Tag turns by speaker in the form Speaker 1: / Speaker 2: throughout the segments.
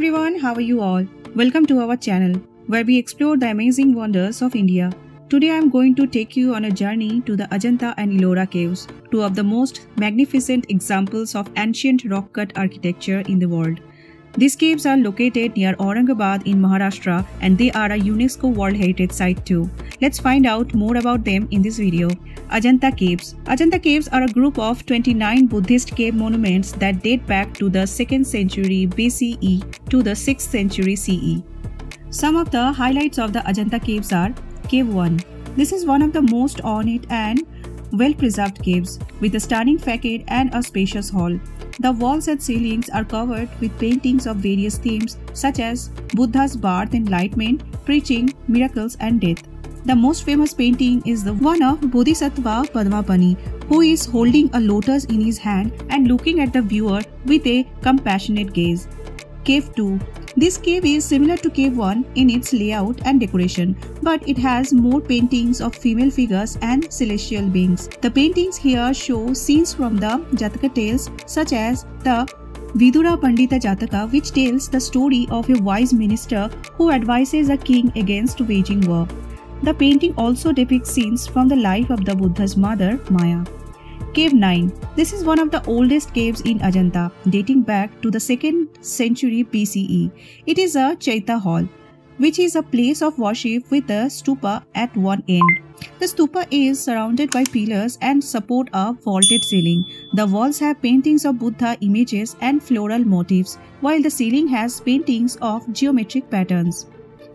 Speaker 1: everyone, how are you all? Welcome to our channel where we explore the amazing wonders of India. Today I am going to take you on a journey to the Ajanta and Ellora Caves, two of the most magnificent examples of ancient rock-cut architecture in the world. These caves are located near Aurangabad in Maharashtra and they are a UNESCO World Heritage Site too. Let's find out more about them in this video. Ajanta Caves. Ajanta Caves are a group of 29 Buddhist cave monuments that date back to the 2nd century BCE to the 6th century CE. Some of the highlights of the Ajanta Caves are Cave 1. This is one of the most ornate and well-preserved caves, with a stunning facade and a spacious hall. The walls and ceilings are covered with paintings of various themes such as Buddha's birth, enlightenment, preaching, miracles and death. The most famous painting is the one of Bodhisattva Padmapani, who is holding a lotus in his hand and looking at the viewer with a compassionate gaze. Cave 2. This cave is similar to Cave 1 in its layout and decoration, but it has more paintings of female figures and celestial beings. The paintings here show scenes from the Jataka tales such as the Vidura Pandita Jataka, which tells the story of a wise minister who advises a king against waging war. The painting also depicts scenes from the life of the Buddha's mother, Maya. Cave 9. This is one of the oldest caves in Ajanta, dating back to the 2nd century BCE. It is a Chaita hall, which is a place of worship with a stupa at one end. The stupa is surrounded by pillars and support a vaulted ceiling. The walls have paintings of Buddha images and floral motifs, while the ceiling has paintings of geometric patterns.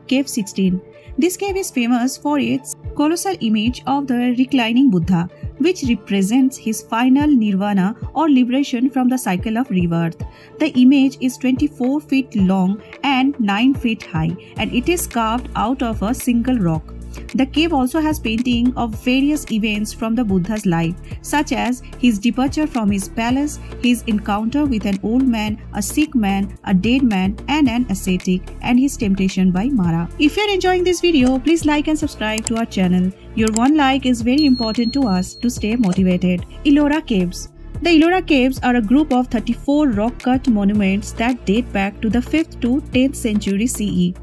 Speaker 1: Cave 16. This cave is famous for its colossal image of the reclining Buddha, which represents his final nirvana or liberation from the cycle of rebirth. The image is 24 feet long and 9 feet high, and it is carved out of a single rock. The cave also has paintings of various events from the Buddha's life, such as his departure from his palace, his encounter with an old man, a sick man, a dead man, and an ascetic, and his temptation by Mara. If you are enjoying this video, please like and subscribe to our channel. Your one like is very important to us to stay motivated. Ellora Caves. The Ellora Caves are a group of 34 rock-cut monuments that date back to the 5th to 10th century CE.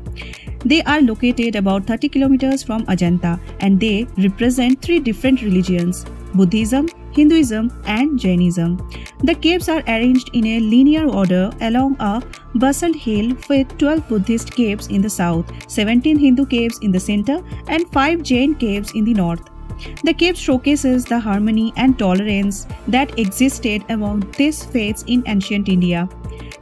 Speaker 1: They are located about 30 kilometers from Ajanta and they represent 3 different religions: Buddhism, Hinduism and Jainism. The caves are arranged in a linear order along a basalt hill with 12 Buddhist caves in the south, 17 Hindu caves in the center and 5 Jain caves in the north. The cave showcases the harmony and tolerance that existed among these faiths in ancient India.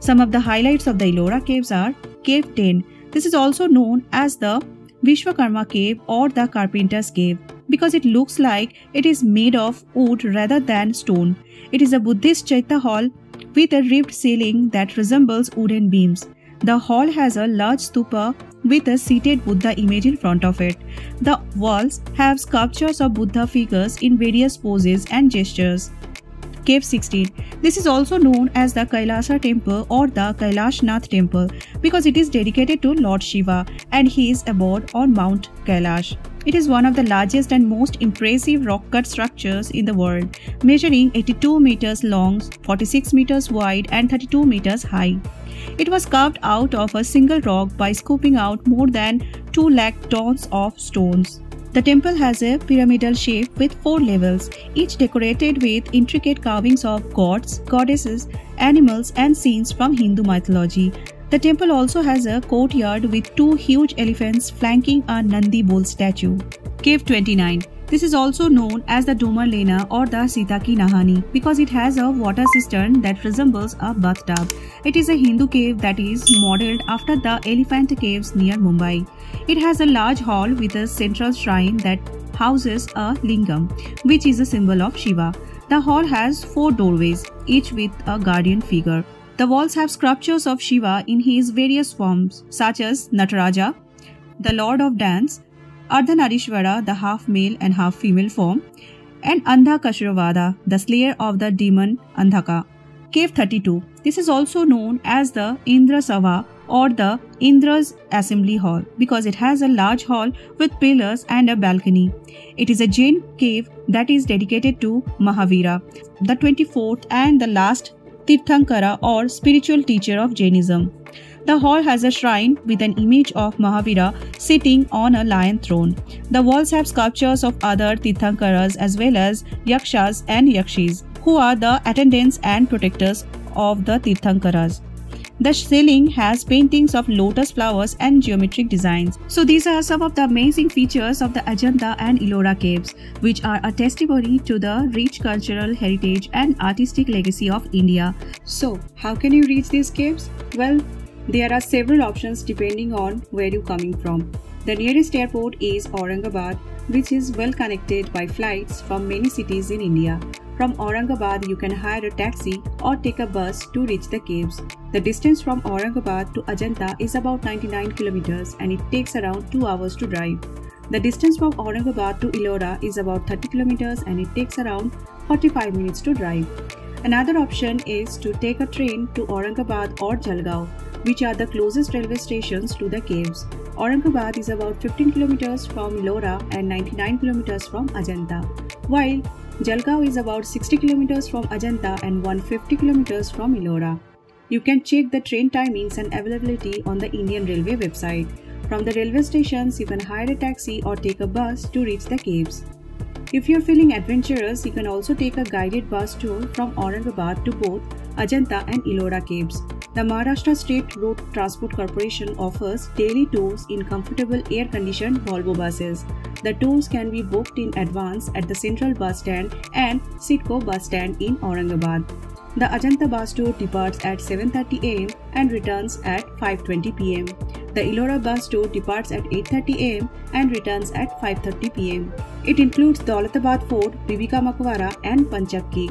Speaker 1: Some of the highlights of the Ellora Caves are Cave 10. This is also known as the Vishwakarma Cave or the Carpenter's Cave because it looks like it is made of wood rather than stone. It is a Buddhist Chaita hall with a ribbed ceiling that resembles wooden beams. The hall has a large stupa with a seated Buddha image in front of it. The walls have sculptures of Buddha figures in various poses and gestures. Cave 16. This is also known as the Kailasa Temple or the Kailashnath Temple because it is dedicated to Lord Shiva and his abode on Mount Kailash. It is one of the largest and most impressive rock-cut structures in the world, measuring 82 meters long, 46 meters wide and 32 meters high. It was carved out of a single rock by scooping out more than 2 lakh tons of stones. The temple has a pyramidal shape with 4 levels, each decorated with intricate carvings of gods, goddesses, animals and scenes from Hindu mythology. The temple also has a courtyard with 2 huge elephants flanking a Nandi bull statue. Cave 29. This is also known as the Domar Lena or the Sita Ki Nahani because it has a water cistern that resembles a bathtub. It is a Hindu cave that is modeled after the Elephant Caves near Mumbai. It has a large hall with a central shrine that houses a lingam, which is a symbol of Shiva. The hall has 4 doorways, each with a guardian figure. The walls have sculptures of Shiva in his various forms such as Nataraja, the Lord of Dance, Ardhanarishvara, the half-male and half-female form, and Andhakashuravada, the slayer of the demon Andhaka. Cave 32. This is also known as the Indra Sabha or the Indra's Assembly Hall because it has a large hall with pillars and a balcony. It is a Jain cave that is dedicated to Mahavira, the 24th and the last Tirthankara or spiritual teacher of Jainism. The hall has a shrine with an image of Mahavira sitting on a lion throne. The walls have sculptures of other Tirthankaras as well as Yakshas and Yakshis, who are the attendants and protectors of the Tirthankaras. The ceiling has paintings of lotus flowers and geometric designs. So these are some of the amazing features of the Ajanta and Ellora Caves, which are a testimony to the rich cultural heritage and artistic legacy of India. So how can you reach these caves? Well, there are several options depending on where you're coming from. The nearest airport is Aurangabad, which is well connected by flights from many cities in India. From Aurangabad, you can hire a taxi or take a bus to reach the caves. The distance from Aurangabad to Ajanta is about 99 kilometers and it takes around 2 hours to drive. The distance from Aurangabad to Ellora is about 30 kilometers and it takes around 45 minutes to drive. Another option is to take a train to Aurangabad or Jalgaon, which are the closest railway stations to the caves. Aurangabad is about 15 kilometers from Ellora and 99 kilometers from Ajanta, while Jalgaon is about 60 kilometers from Ajanta and 150 kilometers from Ellora. You can check the train timings and availability on the Indian Railway website. From the railway stations, you can hire a taxi or take a bus to reach the caves. If you're feeling adventurous, you can also take a guided bus tour from Aurangabad to both Ajanta and Ellora Caves. The Maharashtra State Road Transport Corporation offers daily tours in comfortable air-conditioned Volvo buses. The tours can be booked in advance at the Central Bus Stand and Sitco Bus Stand in Aurangabad. The Ajanta bus tour departs at 7:30 am and returns at 5:20 pm. The Ellora bus tour departs at 8:30 am and returns at 5:30 pm. It includes Daulatabad Fort, Bibi Ka Maqbara and Panchakki.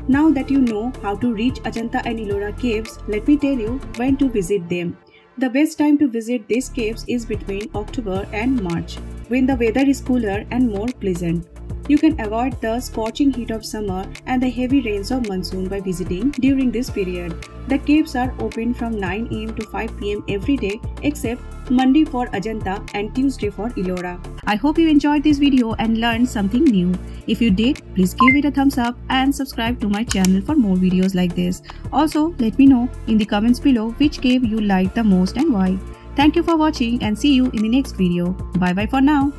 Speaker 1: Now that you know how to reach Ajanta and Ellora Caves, let me tell you when to visit them. The best time to visit these caves is between October and March, when the weather is cooler and more pleasant. You can avoid the scorching heat of summer and the heavy rains of monsoon by visiting during this period. The caves are open from 9 am to 5 pm every day except Monday for Ajanta and Tuesday for Ellora. I hope you enjoyed this video and learned something new. If you did, please give it a thumbs up and subscribe to my channel for more videos like this. Also, let me know in the comments below which cave you liked the most and why. Thank you for watching and see you in the next video. Bye bye for now.